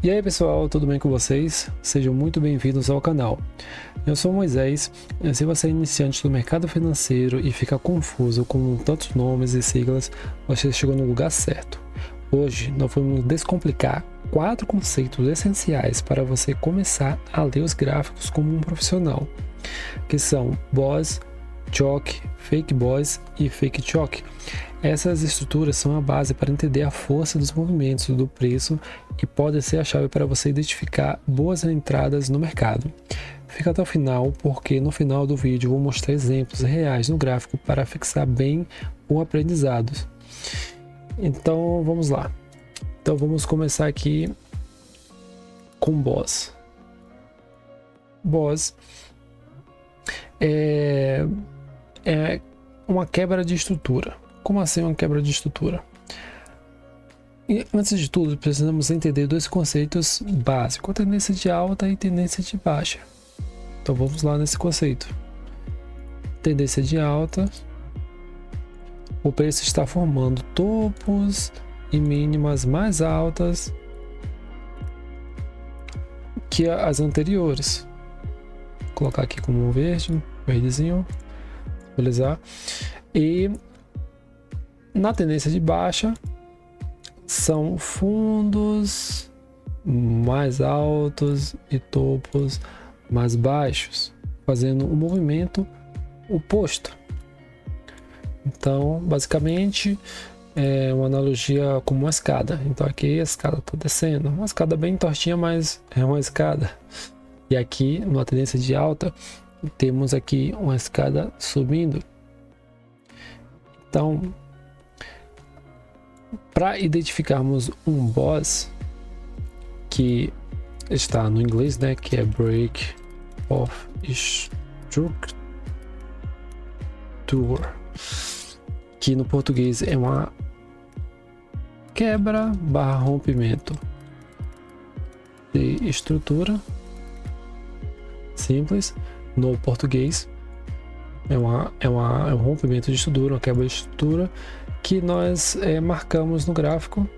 E aí pessoal, tudo bem com vocês? Sejam muito bem-vindos ao canal. Eu sou Moisés, e se você é iniciante do mercado financeiro e fica confuso com tantos nomes e siglas, você chegou no lugar certo. Hoje nós vamos descomplicar 4 conceitos essenciais para você começar a ler os gráficos como um profissional, que são BOS, Choke, Fake BOS e Fake Choke. Essas estruturas são a base para entender a força dos movimentos do preço e podem ser a chave para você identificar boas entradas no mercado. Fica até o final, porque no final do vídeo vou mostrar exemplos reais no gráfico para fixar bem o aprendizado. Então vamos lá. Então vamos começar aqui com BOS. BOS é uma quebra de estrutura. Como assim uma quebra de estrutura? E antes de tudo, precisamos entender 2 conceitos básicos: a tendência de alta e tendência de baixa. Então vamos lá nesse conceito. Tendência de alta, o preço está formando topos e mínimas mais altas que as anteriores. Vou colocar aqui como um verdezinho, atualizar. E na tendência de baixa são fundos mais altos e topos mais baixos, fazendo um movimento oposto. Então, basicamente, é uma analogia como uma escada. Então aqui a escada está descendo, uma escada bem tortinha, mas é uma escada. E aqui, numa tendência de alta, temos aqui uma escada subindo. Então, para identificarmos um BOS, que está no inglês, né, que é Break of Structure, que no português é uma quebra/rompimento de estrutura. Simples, no português é um rompimento de estrutura, uma quebra de estrutura que nós marcamos no gráfico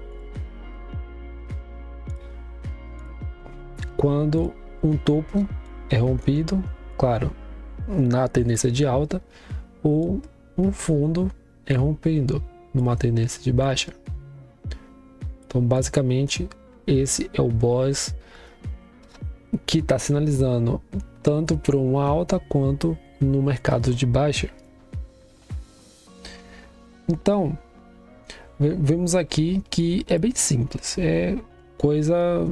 quando um topo é rompido, claro, na tendência de alta, ou um fundo é rompido numa tendência de baixa. Então basicamente esse é o BOS que está sinalizando tanto para uma alta quanto no mercado de baixa. Então, vemos aqui que é bem simples, é coisa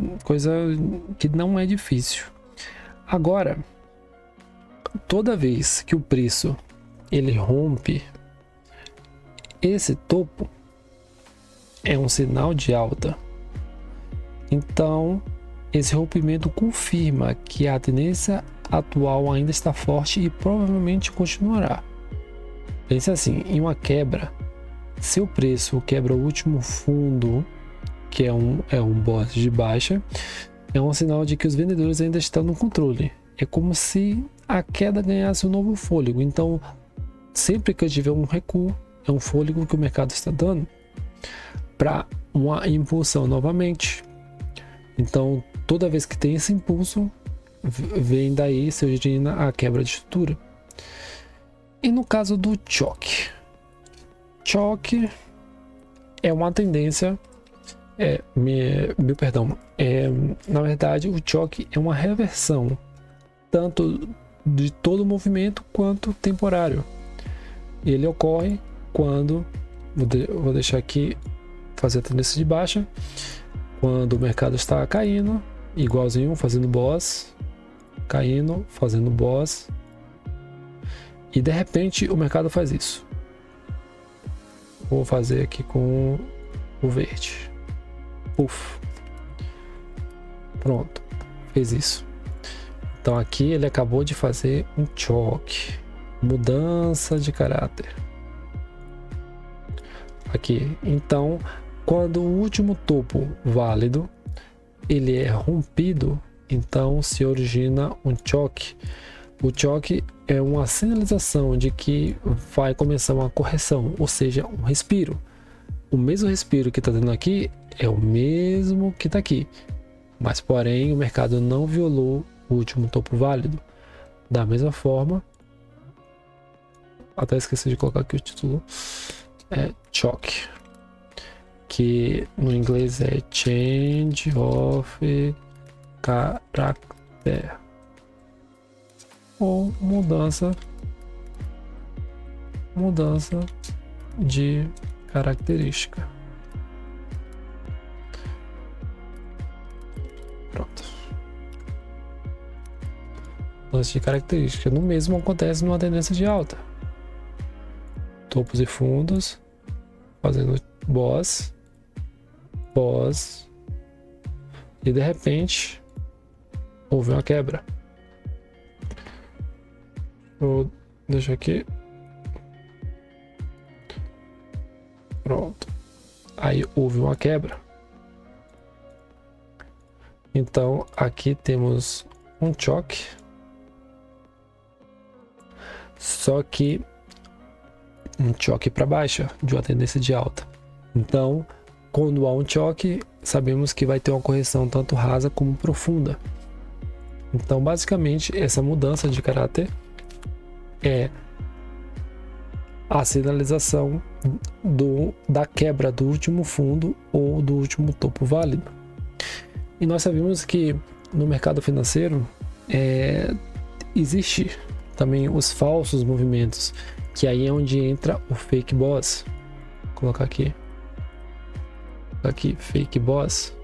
que não é difícil. Agora, toda vez que o preço ele rompe esse topo, é um sinal de alta. Então, esse rompimento confirma que a tendência atual ainda está forte e provavelmente continuará. Pense assim, em uma quebra, se o preço quebra o último fundo, que é um BOS de baixa, é um sinal de que os vendedores ainda estão no controle. É como se a queda ganhasse um novo fôlego. Então, sempre que eu tiver um recuo, é um fôlego que o mercado está dando para uma impulsão novamente. Então, toda vez que tem esse impulso, vem daí, se origina a quebra de estrutura. E no caso do choke é uma tendência, na verdade o choke é uma reversão tanto de todo o movimento quanto temporário. Ele ocorre quando, vou deixar aqui, fazer a tendência de baixa, quando o mercado está caindo, igualzinho, fazendo BOS, caindo, fazendo BOS, e de repente o mercado faz isso. Vou fazer aqui com o verde. Puf. Pronto, fez isso. Então aqui ele acabou de fazer um choke, mudança de caráter. Aqui, então, quando o último topo válido ele é rompido, então se origina um choke. O choke é uma sinalização de que vai começar uma correção, ou seja, um respiro. O mesmo respiro que está dando aqui é o mesmo que está aqui. mas porém o mercado não violou o último topo válido. Da mesma forma, até esqueci de colocar aqui o título, é choke, que no inglês é change of character, ou mudança de característica. Pronto. Mudança de característica. No mesmo acontece numa tendência de alta. Topos e fundos, fazendo boss, e de repente houve uma quebra. Vou deixar aqui. Pronto. Aí houve uma quebra. Então aqui temos um choque. Só que um choque para baixa de uma tendência de alta. Então, quando há um choque, sabemos que vai ter uma correção tanto rasa como profunda. Então, basicamente, essa mudança de caráter é a sinalização da quebra do último fundo ou do último topo válido. E nós sabemos que no mercado financeiro existe também os falsos movimentos, que aí é onde entra o fake boss. Vou colocar aqui, fake boss.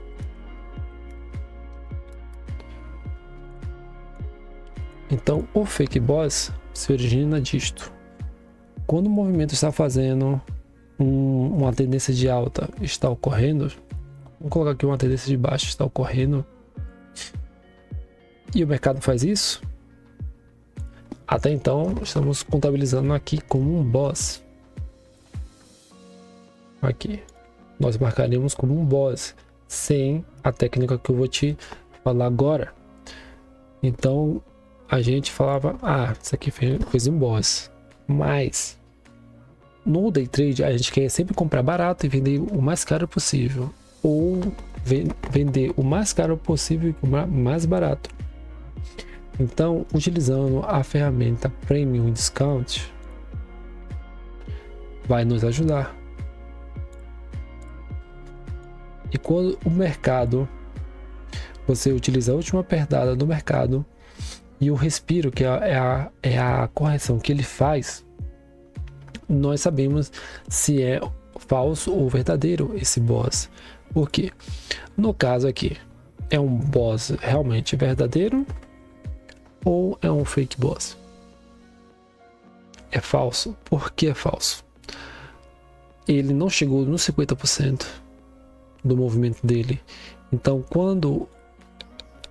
Então o fake boss se origina disto. Quando o movimento está fazendo uma tendência de alta está ocorrendo, vou colocar aqui uma tendência de baixa está ocorrendo, e o mercado faz isso, até então estamos contabilizando aqui como um boss. Aqui nós marcaremos como um boss, sem a técnica que eu vou te falar agora. Então a gente falava, isso aqui fez um boss, mas no day trade a gente quer sempre comprar barato e vender o mais caro possível, ou vender o mais caro possível e comprar mais barato. Então, utilizando a ferramenta Premium Discount vai nos ajudar. E quando o mercado, você utiliza a última apertada do mercado e o respiro, que é a correção que ele faz, nós sabemos se é falso ou verdadeiro esse boss. Por quê? No caso aqui, é um boss realmente verdadeiro ou é um fake boss? É falso. Por que é falso? Ele não chegou nos 50% do movimento dele. Então, quando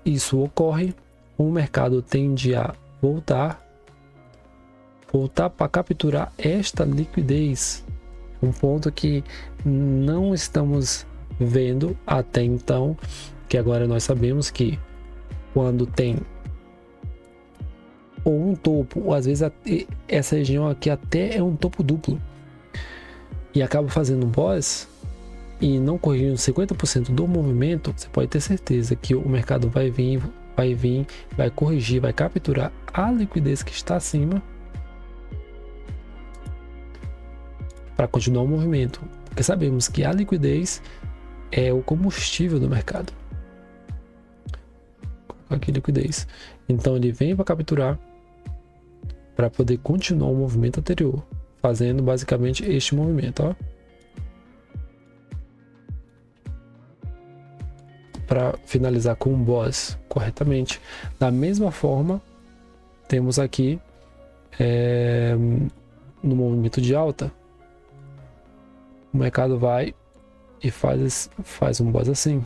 isso ocorre, o mercado tende a voltar para capturar esta liquidez, um ponto que não estamos vendo até então, que agora nós sabemos que quando tem ou um topo, ou às vezes essa região aqui até é um topo duplo, e acaba fazendo um boss e não corrigindo 50% do movimento, você pode ter certeza que o mercado vai vir, vai corrigir, vai capturar a liquidez que está acima para continuar o movimento, porque sabemos que a liquidez é o combustível do mercado. Aqui liquidez, então ele vem para capturar para poder continuar o movimento anterior, fazendo basicamente este movimento, ó, para finalizar com um boss corretamente. Da mesma forma, temos aqui no movimento de alta, o mercado vai e faz um boss assim,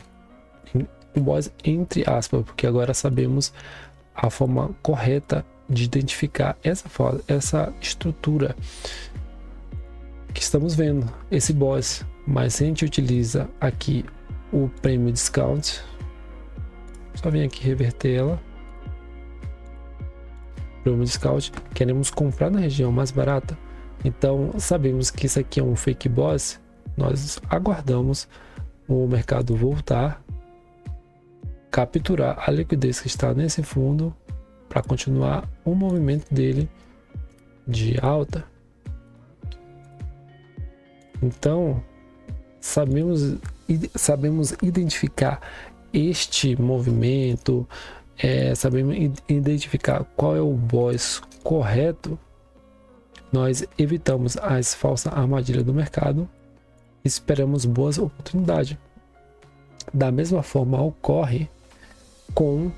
um boss entre aspas, porque agora sabemos a forma correta de identificar essa estrutura que estamos vendo, esse boss. Mas se a gente utiliza aqui o Premium Discount, só vem aqui reverter ela, Premium Discount, queremos comprar na região mais barata, então sabemos que isso aqui é um fake boss, nós aguardamos o mercado voltar, capturar a liquidez que está nesse fundo para continuar o movimento dele de alta. Então, sabemos identificar este movimento, sabemos identificar qual é o boss correto, nós evitamos as falsas armadilhas do mercado e esperamos boas oportunidades. Da mesma forma ocorre com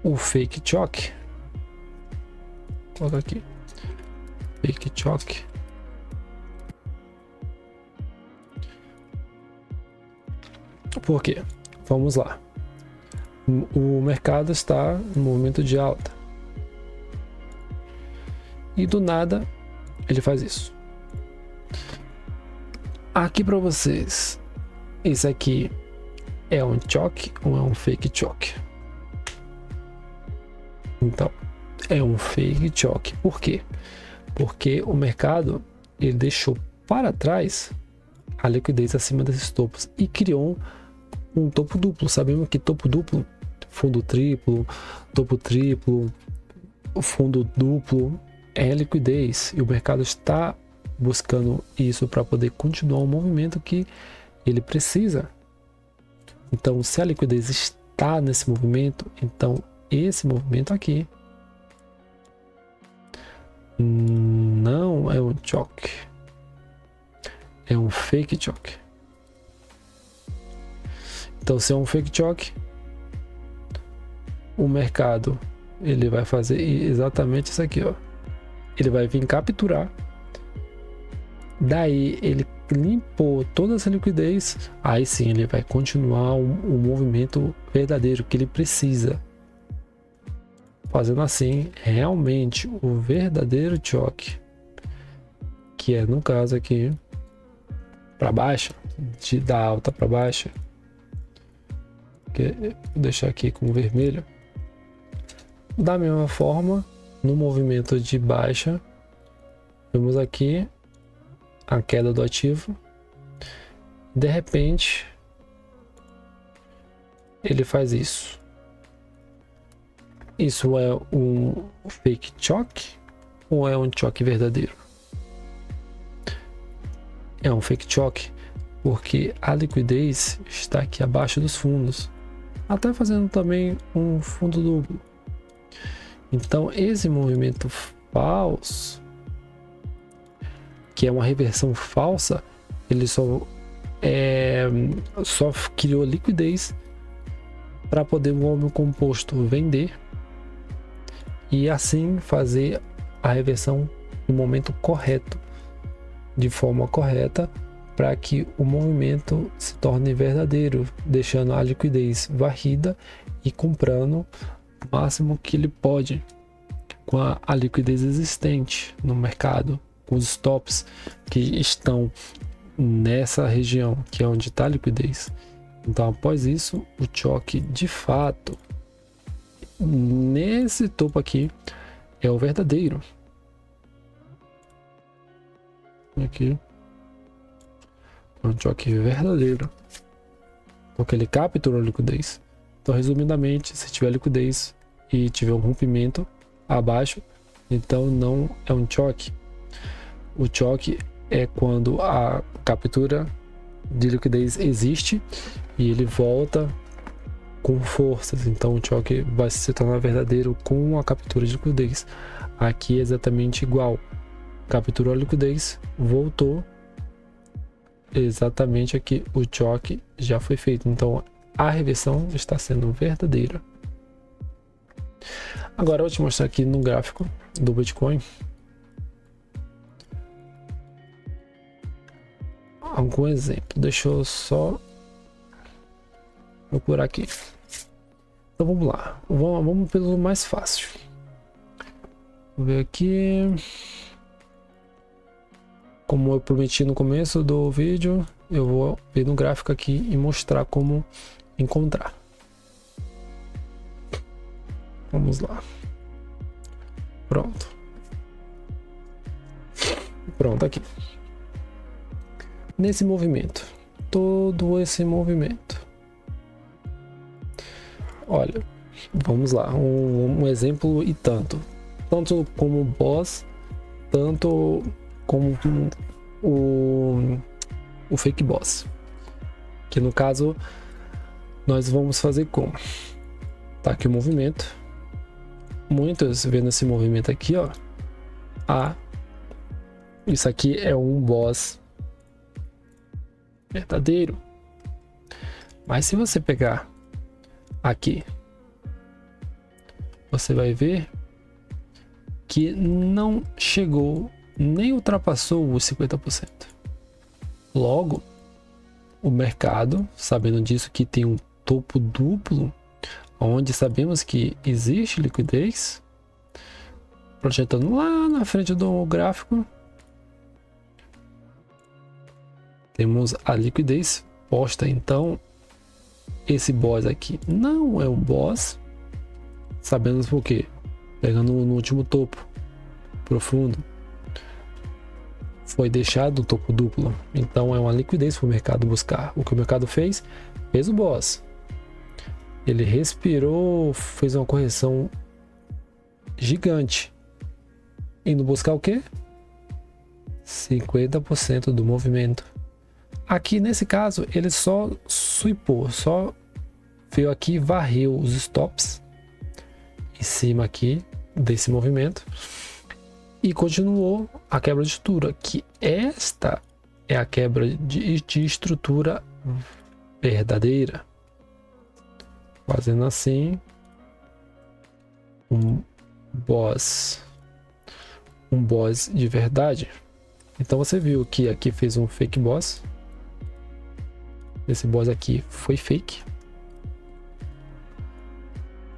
o fake choque. Coloca aqui, fake choque. Por quê? Vamos lá. O mercado está em movimento de alta. E do nada, ele faz isso. Aqui para vocês, isso aqui é um choque ou é um fake choque? Então, é um fake choque. Por quê? Porque o mercado ele deixou para trás a liquidez acima desses topos e criou um topo duplo. Sabemos que topo duplo, fundo triplo, topo triplo, fundo duplo é liquidez, e o mercado está buscando isso para poder continuar o movimento que ele precisa. Então, se a liquidez está nesse movimento, então esse movimento aqui não é um choque, é um fake choque. Então, se é um fake choque, o mercado ele vai fazer exatamente isso aqui, ó. Ele vai vir capturar, daí ele limpou toda essa liquidez, aí sim ele vai continuar o movimento verdadeiro que ele precisa. Fazendo assim, realmente o verdadeiro choque, que é no caso aqui para baixa, da alta para baixa, que vou deixar aqui com vermelho. Da mesma forma, no movimento de baixa, vemos aqui a queda do ativo. De repente, ele faz isso. Isso é um fake choque ou é um choque verdadeiro? É um fake choque porque a liquidez está aqui abaixo dos fundos, até fazendo também um fundo duplo. Então, esse movimento falso, que é uma reversão falsa, ele só criou liquidez para poder o homem composto vender e assim fazer a reversão no momento correto, de forma correta, para que o movimento se torne verdadeiro, deixando a liquidez varrida e comprando o máximo que ele pode com a liquidez existente no mercado, com os stops que estão nessa região que é onde está a liquidez. Então, após isso, o choque de fato nesse topo aqui é o verdadeiro. Aqui é um choque verdadeiro, porque ele capturou a liquidez. Então, resumidamente, se tiver liquidez e tiver um rompimento abaixo, então não é um choque. O choque é quando a captura de liquidez existe e ele volta com forças. Então, o choque vai se tornar verdadeiro com a captura de liquidez. Aqui é exatamente igual. Capturou a liquidez, voltou. Exatamente aqui o choque já foi feito. Então, a reversão está sendo verdadeira. Agora eu vou te mostrar aqui no gráfico do Bitcoin algum exemplo. Deixa eu só procurar aqui. Então vamos lá. Vamos pelo mais fácil. Vou ver aqui. Como eu prometi no começo do vídeo, eu vou ver no gráfico aqui e mostrar como encontrar. Vamos lá. Pronto. Pronto, aqui. Nesse movimento. Todo esse movimento. olha, vamos lá, um exemplo e tanto como boss, tanto como o fake boss, que no caso nós vamos fazer como? Tá aqui o movimento, muitos vendo esse movimento aqui, ó, isso aqui é um boss verdadeiro. Mas se você pegar aqui, você vai ver que não chegou nem ultrapassou os 50%. Logo, o mercado, sabendo disso, que tem um topo duplo, onde sabemos que existe liquidez, projetando lá na frente do gráfico, temos a liquidez posta. Então, esse boss aqui não é um boss, sabemos por quê? Pegando no último topo profundo, foi deixado o topo duplo, então é uma liquidez para o mercado buscar. O que o mercado fez o boss, ele respirou, fez uma correção gigante, indo buscar o que? 50% do movimento. Aqui nesse caso ele só sweepou, só veio aqui, varreu os stops em cima aqui desse movimento e continuou a quebra de estrutura, que esta é a quebra de estrutura verdadeira. Fazendo assim, um boss de verdade. Então você viu que aqui fez um fake boss. Esse boss aqui foi fake,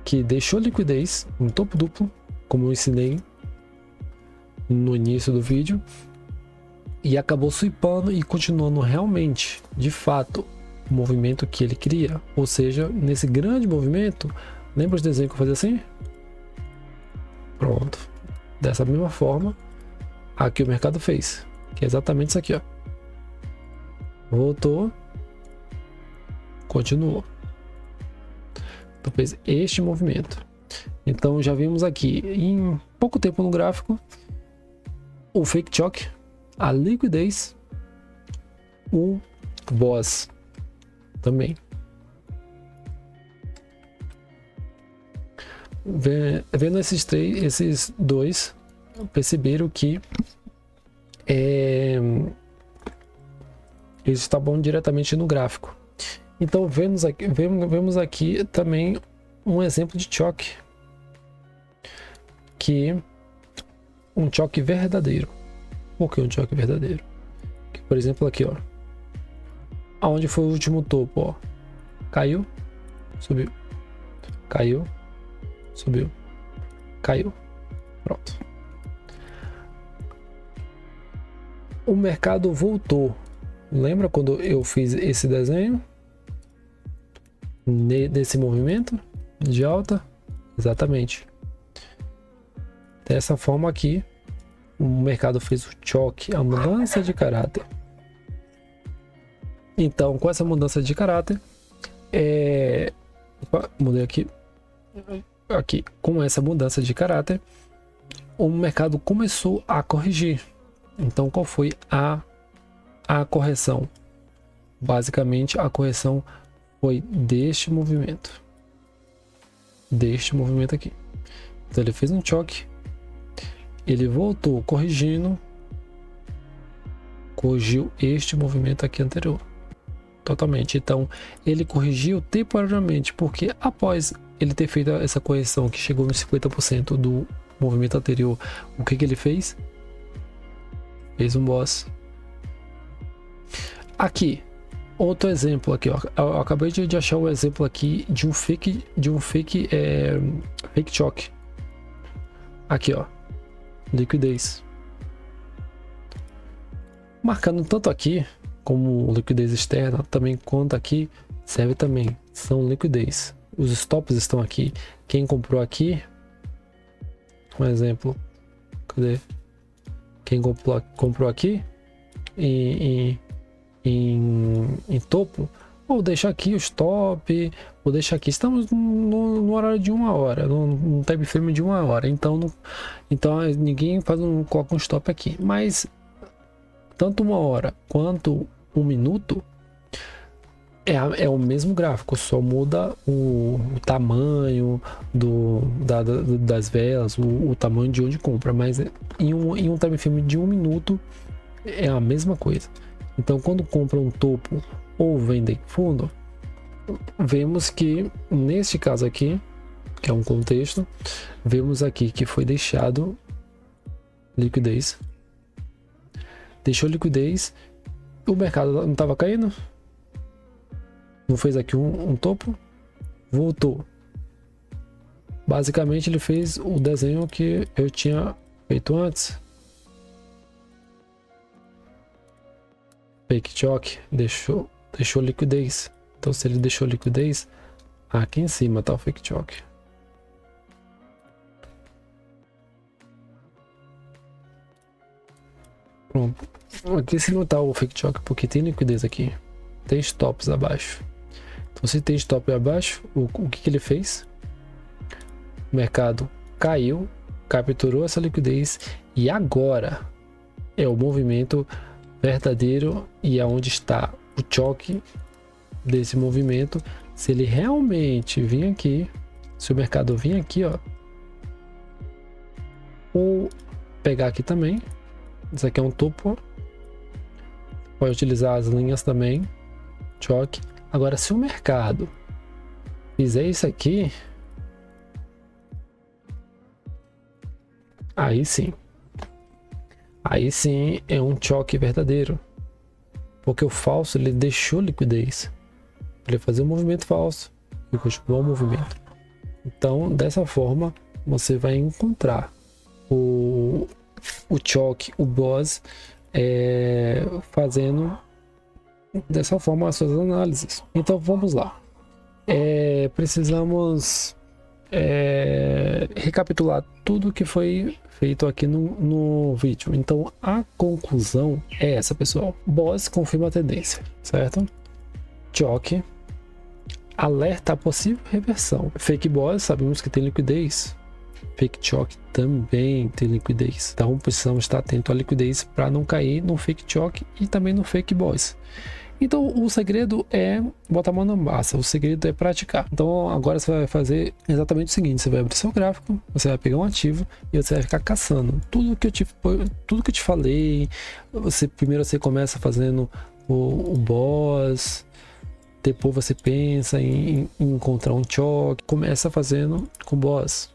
que deixou liquidez no topo duplo, como eu ensinei no início do vídeo, e acabou sweepando e continuando realmente, de fato, o movimento que ele queria. Ou seja, nesse grande movimento, lembra os desenhos que eu fazia assim? Pronto. Dessa mesma forma, aqui o mercado fez, que é exatamente isso aqui, ó. Voltou, continuou. Então fez este movimento. Então já vimos aqui em pouco tempo no gráfico o fake choke, a liquidez, o boss também. Vendo esses dois, perceberam que eles estavam diretamente no gráfico. Então vemos aqui também um exemplo de choque, que um choque verdadeiro. Por que um choque verdadeiro? Que, por exemplo, aqui, ó, aonde foi o último topo, ó, caiu, subiu, caiu, subiu, caiu, pronto. O mercado voltou. Lembra quando eu fiz esse desenho desse movimento de alta? Exatamente. Dessa forma aqui, o mercado fez o choque, a mudança de caráter. Então, com essa mudança de caráter, mudei aqui, com essa mudança de caráter, o mercado começou a corrigir. Então, qual foi a correção? Basicamente, a correção foi deste movimento aqui. Então, ele fez um choque, ele voltou corrigiu este movimento aqui anterior totalmente. Então ele corrigiu temporariamente, porque após ele ter feito essa correção que chegou nos 50% do movimento anterior, o que ele fez? Fez um boss. Aqui outro exemplo aqui, ó. Eu acabei de achar um exemplo aqui de um fake choque. Aqui, ó, liquidez, marcando tanto aqui como liquidez externa, também quanto aqui serve também, são liquidez. Os stops estão aqui. Quem comprou aqui, um exemplo, cadê? Quem comprou aqui em topo, Ou deixa aqui o stop, ou deixa aqui. Estamos no horário de 1 hora, num time frame de 1 hora. Então, então ninguém coloca um stop aqui. Mas tanto 1 hora quanto 1 minuto é o mesmo gráfico, só muda o tamanho das velas, o tamanho de onde compra. Mas em um time frame de 1 minuto é a mesma coisa. Então, quando compra um topo ou vendem fundo, vemos que neste caso aqui, que é um contexto, vemos aqui que foi deixado liquidez, deixou liquidez, o mercado não estava caindo, não fez aqui um topo, voltou. Basicamente ele fez o desenho que eu tinha feito antes. Fake choque, deixou liquidez. Então, se ele deixou liquidez, aqui em cima tá o fake choque. Pronto. Aqui se não tá o fake choque porque tem liquidez aqui. Tem stops abaixo. Então, se tem stop abaixo, o que ele fez? O mercado caiu, capturou essa liquidez e agora é o movimento verdadeiro e aonde está o choque desse movimento. Se ele realmente vir aqui, se o mercado vir aqui, ó, ou pegar aqui também, isso aqui é um topo, pode utilizar as linhas também, choque. Agora, se o mercado fizer isso aqui, aí sim é um choque verdadeiro, porque o falso ele deixou liquidez, ele fazer um movimento falso e continuar o movimento. Então, dessa forma, você vai encontrar o choque, o boss, fazendo dessa forma as suas análises. Então, vamos lá. Precisamos recapitular tudo que foi feito aqui no vídeo. Então a conclusão é essa, pessoal. Boss confirma a tendência, certo? Choque alerta a possível reversão. Fake boss sabemos que tem liquidez. Fake choque também tem liquidez. Então precisamos estar atento à liquidez para não cair no fake choque e também no fake boss. Então o segredo é botar a mão na massa, o segredo é praticar. Então agora você vai fazer exatamente o seguinte: você vai abrir seu gráfico, você vai pegar um ativo e você vai ficar caçando tudo que eu te falei. Primeiro você começa fazendo o boss, depois você pensa em encontrar um choque, começa fazendo com boss.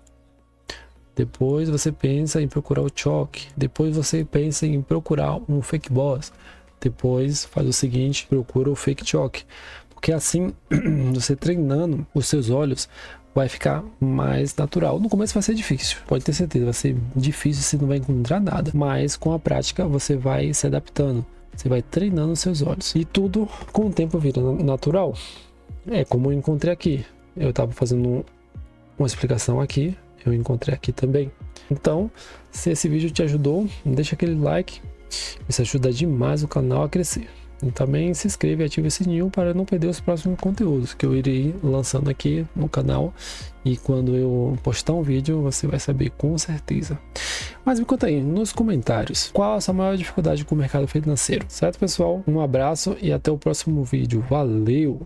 Depois você pensa em procurar o choque, depois você pensa em procurar um fake boss. Depois faz o seguinte, procura o fake choque, porque assim você treinando os seus olhos vai ficar mais natural. No começo vai ser difícil, pode ter certeza, vai ser difícil, você não vai encontrar nada, mas com a prática você vai se adaptando, você vai treinando os seus olhos e tudo com o tempo vira natural. É como eu encontrei aqui, eu estava fazendo uma explicação aqui, eu encontrei aqui também. Então, se esse vídeo te ajudou, deixa aquele like. Isso ajuda demais o canal a crescer. E também se inscreva e ative o sininho para não perder os próximos conteúdos que eu irei lançando aqui no canal. E quando eu postar um vídeo, você vai saber com certeza. Mas me conta aí nos comentários, qual a sua maior dificuldade com o mercado financeiro? Certo, pessoal? Um abraço e até o próximo vídeo. Valeu!